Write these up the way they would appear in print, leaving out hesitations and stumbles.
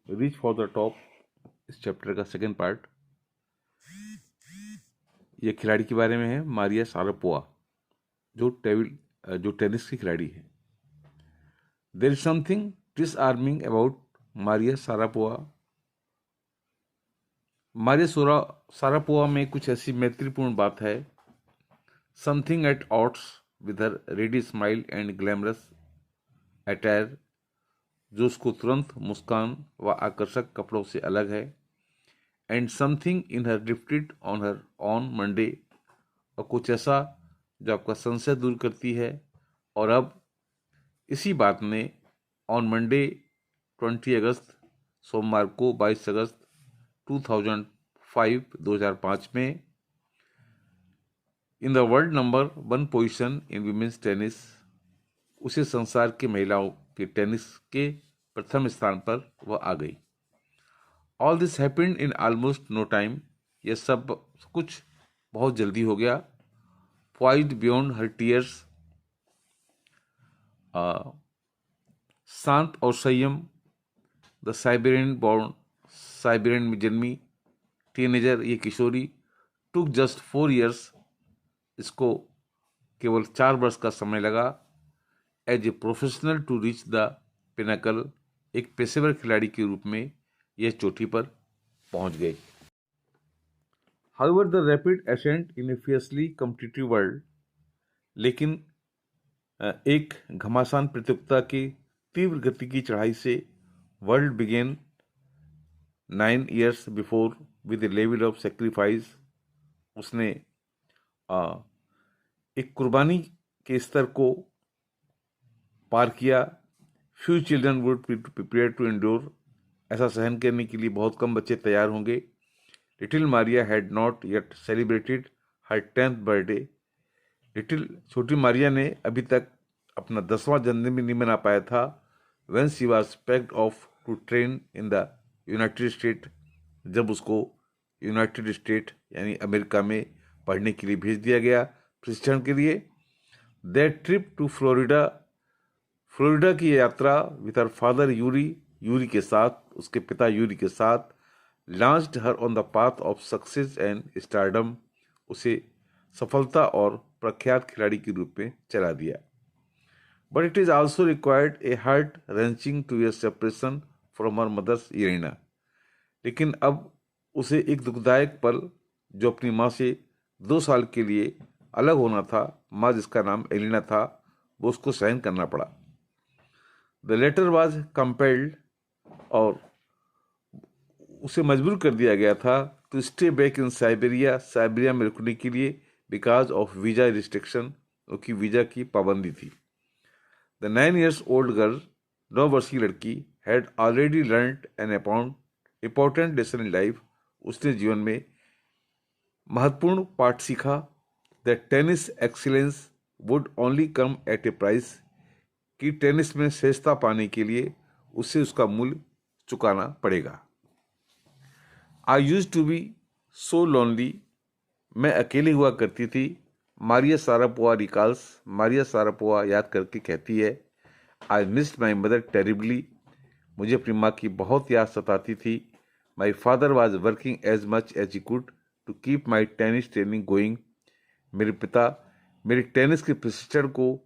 Reach for the top इस chapter का second part. ये खिलाड़ी के बारे में है, मारिया शारापोवा, जो टेनिस की खिलाड़ी है। There is something disarming about Maria Sharapova. Sharapova में कुछ ऐसी मैत्रीपूर्ण बात है। Something at odds with her ready smile and glamorous attire, जो उसको तुरंत मुस्कान व आकर्षक कपड़ों से अलग है। And something in her lifted on her on Monday, और कुछ ऐसा जो आपका संशय दूर करती है। और अब इसी बात ने ऑन मंडे 20 अगस्त, सोमवार को 22 अगस्त 2005 में इन the world number 1 position in women's tennis, उसे संसार की महिलाओं के टेनिस के प्रथम स्थान पर वह आ गई। All this happened in almost no time, यह सब कुछ बहुत जल्दी हो गया। पॉइज्ड बियॉन्ड हर टीयर्स, शांत और संयम। द साइबेरियन में जन्मी टीनेजर, ये किशोरी, टुक जस्ट 4 years, इसको केवल 4 वर्ष का समय लगा। As a professional to reach the pinnacle, एक पेशेवर खिलाड़ी के रूप में यह चोटी पर पहुंच गई। However the rapid ascent in a fiercely competitive world, लेकिन एक घमासान प्रतियोगिता की तीव्र गति की चढ़ाई से world began 9 years before with a level of sacrifice, उसने एक कुर्बानी के स्तर को पार किया। Few children would prepare to endure, ऐसा सहन करने के लिए बहुत कम बच्चे तैयार होंगे। Little Maria had not yet celebrated her 10th birthday, छोटी मारिया ने अभी तक अपना 10वां जन्मदिन नहीं मना पाया था। When she was packed off to train in the United State, जब उसको यूनाइटेड स्टेट यानी अमेरिका में पढ़ने के लिए भेज दिया गया, प्रशिक्षण के लिए। दैट ट्रिप टू फ्लोरिडा की यात्रा विद हर फादर यूरी के साथ, उसके पिता यूरी के साथ, launched her on the path of success and stardom, उसे सफलता और प्रख्यात खिलाड़ी के रूप में चला दिया। But it is also required a heart wrenching two year separation from her mother's Irena, लेकिन अब उसे एक दुखदायक पल, जो अपनी माँ से 2 साल के लिए अलग होना था, माँ जिसका नाम एलिना था, वो उसको सहन करना पड़ा। द लेटर वाज कंपेल्ड, और उसे मजबूर कर दिया गया था to stay back in Siberia में रुकने के लिए, बिकॉज ऑफ वीजा रिस्ट्रिक्शन, क्योंकि वीजा की पाबंदी थी। द 9 years old गर्ल, 9 वर्ष की लड़की, had already learned an important lesson in life, उसने जीवन में महत्वपूर्ण पाठ सीखा। The tennis excellence would only come at a price, कि टेनिस में श्रेष्ठता पाने के लिए उसे उसका मूल्य चुकाना पड़ेगा। I used to be so lonely, मैं अकेली हुआ करती थी। Maria Sharapova recalls, Maria Sharapova याद करके कहती है, I missed my mother terribly, मुझे अपनी माँ की बहुत याद सताती थी। My father was working as much as he could to keep my tennis training going, मेरे पिता मेरे टेनिस के प्रशिक्षण को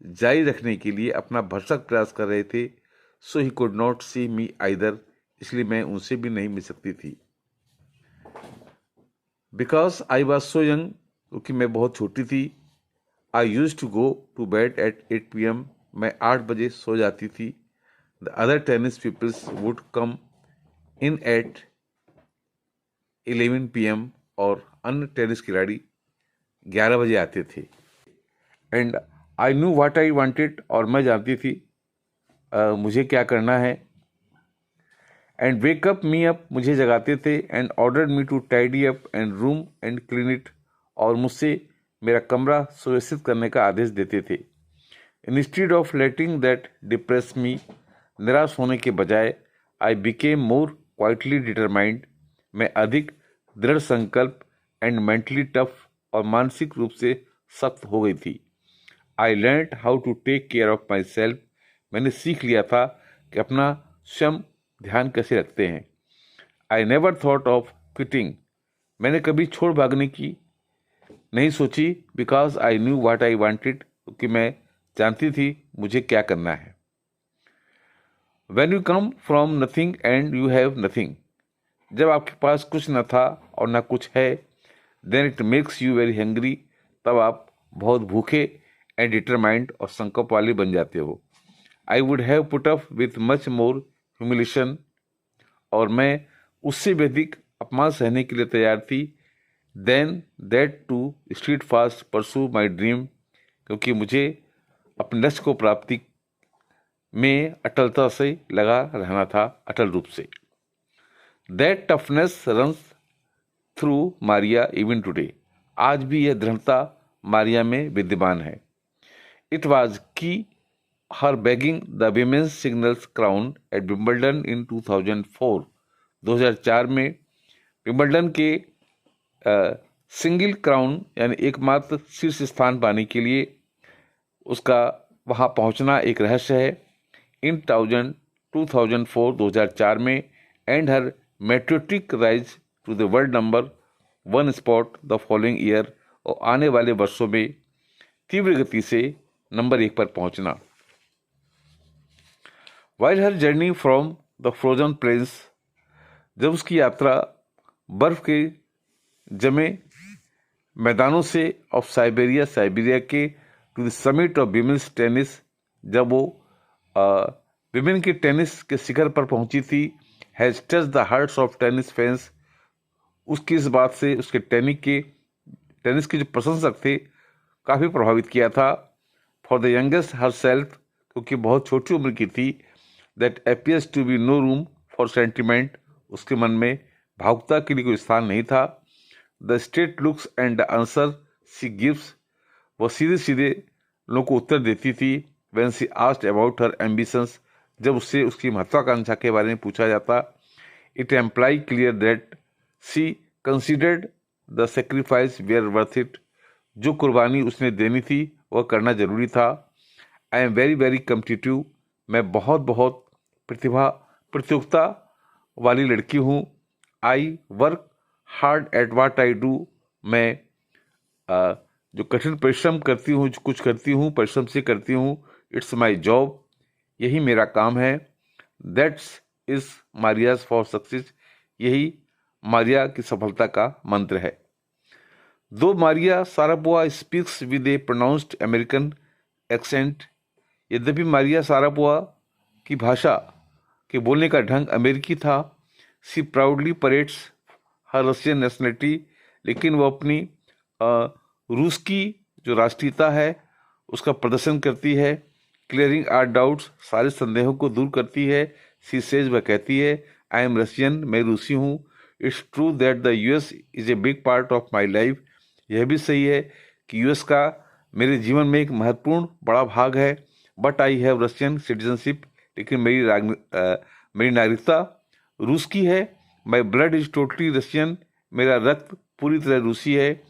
जारी रखने के लिए अपना भरसक प्रयास कर रहे थे। So he could not see me either, इसलिए मैं उनसे भी नहीं मिल सकती थी। Because I was so young, क्योंकि मैं बहुत छोटी थी। I used to go to bed at 8 PM, मैं 8 बजे सो जाती थी। The other tennis peoples would come in at 11 PM, और अन्य टेनिस खिलाड़ी 11 बजे आते थे। And I knew what I wanted, और मैं जानती थी मुझे क्या करना है। And wake up me up, मुझे जगाते थे। And order me to tidy up and room and clean it, और मुझसे मेरा कमरा सुव्यवस्थित करने का आदेश देते थे। Instead of letting that depress me, निराश होने के बजाय I became more quietly determined, मैं अधिक दृढ़ संकल्प एंड मेंटली टफ, और मानसिक रूप से सख्त हो गई थी। I learned how to take care of myself, मैंने सीख लिया था कि अपना स्वयं ध्यान कैसे रखते हैं। I never thought of quitting, मैंने कभी छोड़ भागने की नहीं सोची। Because I knew what I wanted, क्योंकि मैं जानती थी मुझे क्या करना है। When you come from nothing and you have nothing, जब आपके पास कुछ न था और ना कुछ है, then it makes you very hungry, तब आप बहुत भूखे and determined और संकल्प वाले बन जाते हो। I would have put up with much more humiliation, और मैं उससे भी अधिक अपमान सहने के लिए तैयार थी। Then that to street fast pursue my dream, क्योंकि मुझे अपने लक्ष्य को प्राप्ति में अटलता से लगा रहना था, अटल रूप से। That toughness runs through Maria even today, आज भी यह दृढ़ता मारिया में विद्यमान है। It was key her begging the women's singles crown at Wimbledon in 2004, 2004 में विंबलडन के सिंगल क्राउन यानी एकमात्र शीर्ष स्थान पाने के लिए उसका वहां पहुंचना एक रहस्य है। इन 2004 2004 में and her meteoric rise to the world number 1 spot the following year, और आने वाले वर्षों में तीव्र गति से नंबर 1 पर पहुंचना। While her journey from the frozen plains, जब उसकी यात्रा बर्फ के जमे मैदानों से ऑफ साइबेरिया के to the summit of women's tennis, जब वो विमेन के टेनिस के शिखर पर पहुंची थी, has touch the hearts of tennis fans, उसकी इस बात से उसके टेनिस के जो प्रशंसक थे काफ़ी प्रभावित किया था। For the youngest herself, क्योंकि बहुत छोटी उम्र की थी, that appears to be no room for sentiment, उसके मन में भावुकता के लिए कोई स्थान नहीं था। The straight looks and the answer she gives, वो सीधे सीधे लोगों को उत्तर देती थी। When she asked about her ambitions, जब उससे उसकी महत्वाकांक्षा के बारे में पूछा जाता, it imply clear that she considered the sacrifice were worth it, जो कुर्बानी उसने देनी थी वह करना जरूरी था। I am very very competitive, मैं बहुत बहुत प्रतियोगिता वाली लड़की हूँ। I work hard at what I do, मैं जो कठिन परिश्रम करती हूँ, जो कुछ करती हूँ परिश्रम से करती हूँ। इट्स माई जॉब, यही मेरा काम है। That's is Maria's for success, यही मारिया की सफलता का मंत्र है। दो Maria Sharapova speaks with A pronounced American accent, यद्यपि मारिया सारापोवा की भाषा के बोलने का ढंग अमेरिकी था। सी प्राउडली परेड्स हर रशियन नेशनलिटी, लेकिन वो अपनी रूस की जो राष्ट्रीयता है उसका प्रदर्शन करती है। क्लियरिंग आर डाउट्स, सारे संदेहों को दूर करती है। सी सेज, वह कहती है, आई एम रशियन, मैं रूसी हूँ। It's true that the US is a big part of my life, यह भी सही है कि यूएस का मेरे जीवन में एक महत्वपूर्ण बड़ा भाग है। But I have Russian citizenship, लेकिन मेरी नागरिकता रूस की है। My blood is totally Russian, मेरा रक्त पूरी तरह रूसी है।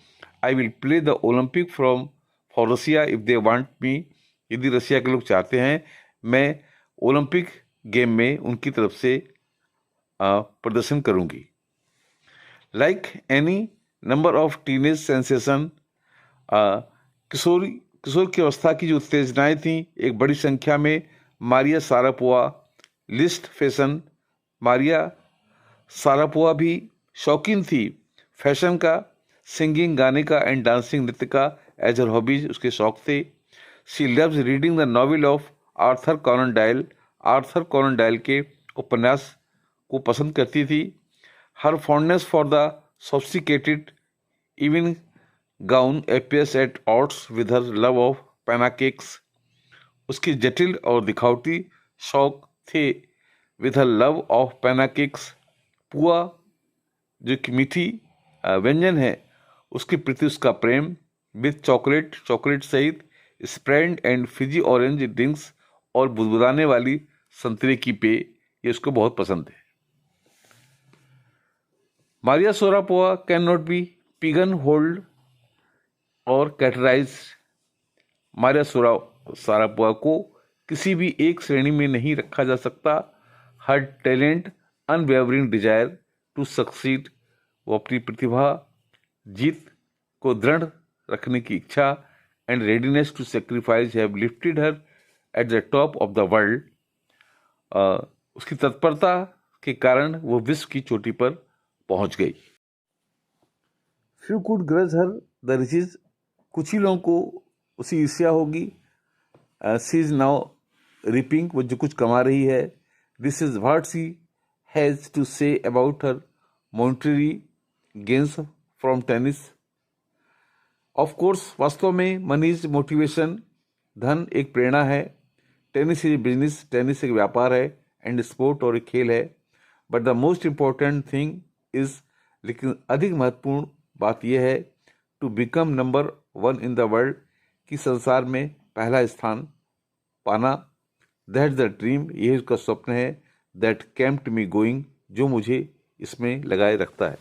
I will play the Olympic for Russia if they want me, यदि रशिया के लोग चाहते हैं मैं ओलंपिक गेम में उनकी तरफ से प्रदर्शन करूंगी। Like any number of teenage sensation, किशोर की अवस्था की जो उत्तेजनाएं थी एक बड़ी संख्या में Maria Sharapova list fashion, Maria Sharapova भी शौकीन थी फैशन का, सिंगिंग गाने का एंड डांसिंग नृत्य का एज हर हॉबीज उसके शौक थे। She loves reading the novel of Arthur Conan Doyle के उपन्यास को पसंद करती थी। Her fondness for the sophisticated evening gown appears at odds with her love of pancakes, उसकी जटिल और दिखावटी शौक थे with her love of pancakes, पुआ जो कि मीठी व्यंजन है उसके प्रति उसका प्रेम। विथ चॉकलेट सहित spread and fizzy orange drinks, और बुदबुदाने वाली संतरे की पेय, ये उसको बहुत पसंद है। Maria Sharapova can not be pigeon hold और कैटराइज, मारिया सारापोवा को किसी भी एक श्रेणी में नहीं रखा जा सकता। Her talent, unwavering desire to succeed, वो अपनी प्रतिभा, जीत को दृढ़ रखने की इच्छा and readiness to sacrifice have lifted her at the top of the world. उसकी तत्परता के कारण वो विश्व की चोटी पर पहुंच गई। Few could grudge her the riches, कुछ ही लोगों को उसी ईर्ष्या होगी। शी इज नाउ रिपिंग, वो जो कुछ कमा रही है। This is what she has to say about her monetary gains from tennis. Of course, वास्तव में मनी इज मोटिवेशन, धन एक प्रेरणा है। टेनिस इज बिजनेस, टेनिस एक व्यापार है, एंड स्पोर्ट और एक खेल है। But the most important thing is, लेकिन अधिक महत्वपूर्ण बात यह है, to become number 1 in the world, कि संसार में पहला स्थान पाना। दैट द ड्रीम, ये उसका स्वप्न है। दैट केम्प्ट मी गोइंग, जो मुझे इसमें लगाए रखता है।